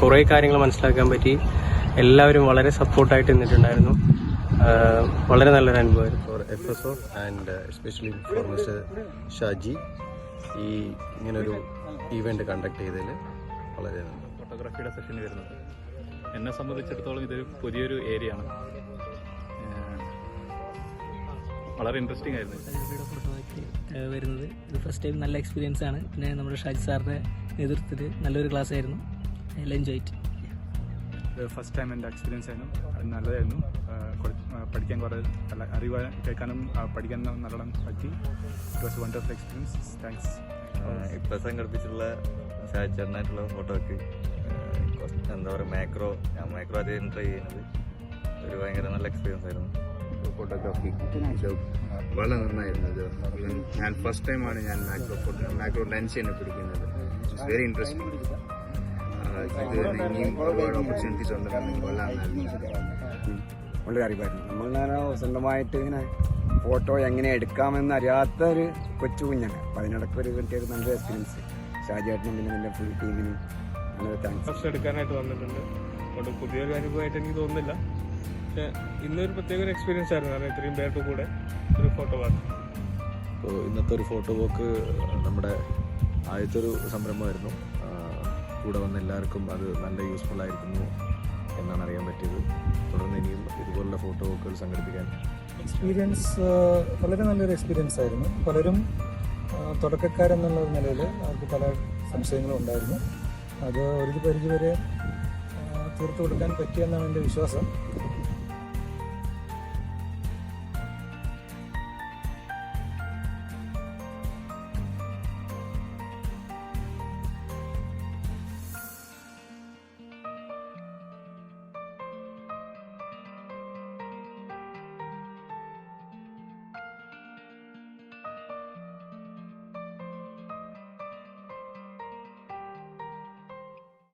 കുറേ കാര്യങ്ങൾ മനസ്സിലാക്കാൻ പറ്റി. എല്ലാവരും വളരെ സപ്പോർട്ടായിട്ട് നിന്നിട്ടുണ്ടായിരുന്നു. വളരെ നല്ലൊരു അനുഭവമായിരുന്നു. For FSO and especially for mister Shaji ഈ ഇങ്ങനൊരു ഈവെന്റ് കണ്ടക്ട് ചെയ്തതിൽ വളരെ നന്ദി. ഫോട്ടോഗ്രാഫിയുടെ സെഷന് വരുന്നത് എന്നെ സംബന്ധിച്ചിടത്തോളം ഇതൊരു പുതിയൊരു ഏരിയ ആണ്. വളരെ ഇൻട്രസ്റ്റിംഗ് ആയിരുന്നു ഫോട്ടോയ്ക്ക് വരുന്നത്. ഇത് ഫസ്റ്റ് ടൈം നല്ല എക്സ്പീരിയൻസ് ആണ്. പിന്നെ നമ്മുടെ ഷാജി സാറിൻ്റെ നേതൃത്വത്തിൽ നല്ലൊരു ക്ലാസ് ആയിരുന്നു. I enjoy it. First time എൻ്റെ എക്സ്പീരിയൻസ് ആയിരുന്നു. അത് നല്ലതായിരുന്നു. പഠിക്കാൻ കുറേ അറിവ് കേൾക്കാനും പഠിക്കാനും നല്ലോണം പറ്റി. It was wonderful experience. Thanks. ഇപ്പം സംഘടിപ്പിച്ചിട്ടുള്ള ഷാജി ചേട്ടനായിട്ടുള്ള ഫോട്ടോയ്ക്ക് എന്താ പറയുക മാക്രോ ആദ്യം ട്രൈ ചെയ്യുന്നത് ഒരു ഭയങ്കര നല്ല എക്സ്പീരിയൻസ് ആയിരുന്നു. ഫോട്ടോഗ്രാഫി വളരെ നന്നായിരുന്നു. ഇത് ഞാൻ ഫസ്റ്റ് ടൈമാണ് ഞാൻ മാക്രോ ലെൻസ് തന്നെ പിടിക്കുന്നത്. It's very interesting. ഇത് ഇനിയും ഒരുപാട് ഓപ്പർച്യൂണിറ്റീസ് ഉണ്ടെന്ന് വളരെ അറിവായിരുന്നു. നമ്മളിങ്ങനെ സ്വന്തമായിട്ട് ഇങ്ങനെ ഫോട്ടോ എങ്ങനെ എടുക്കാമെന്ന് അറിയാത്തൊരു കൊച്ചു കുഞ്ഞാണ്. അപ്പോൾ അതിനിടയ്ക്ക് ഒരു കിട്ടിയൊരു നല്ലൊരു എക്സ്പീരിയൻസ്. ഷാജിയായിട്ടും പിന്നെ എൻ്റെ ഫുൾ ടീമിനും നല്ലൊരു താങ്ക്സ്. ഫസ്റ്റ് എടുക്കാനായിട്ട് വന്നിട്ടുണ്ട്. അതുകൊണ്ട് പുതിയൊരു അനുഭവമായിട്ട് എനിക്ക് തോന്നുന്നില്ല. പക്ഷേ ഇന്നൊരു പ്രത്യേക ഒരു എക്സ്പീരിയൻസ് ആയിരുന്നു. കാരണം ഇത്രയും പേരുടെ കൂടെ ഒരു ഫോട്ടോ വാക്ക്. അപ്പോൾ ഇന്നത്തെ ഒരു ഫോട്ടോ വോക്ക് നമ്മുടെ ആദ്യത്തെ ഒരു സംരംഭമായിരുന്നു. കൂടെ വന്ന എല്ലാവർക്കും അത് നല്ല യൂസ്ഫുൾ ആയിരിക്കുന്നു എന്നാണ് അറിയാൻ പറ്റിയത്. തുടർന്ന് ഇനിയും ഇതുപോലുള്ള ഫോട്ടോ വോക്കുകൾ സംഘടിപ്പിക്കാൻ എക്സ്പീരിയൻസ് വളരെ നല്ലൊരു എക്സ്പീരിയൻസ് ആയിരുന്നു. പലരും തുടക്കക്കാരെന്നുള്ള നിലയിൽ അവർക്ക് പല സംശയങ്ങളും ഉണ്ടായിരുന്നു. അത് ഒരു പരിധി വരെ തീർത്തു കൊടുക്കാൻ പറ്റിയെന്നാണ് എൻ്റെ വിശ്വാസം.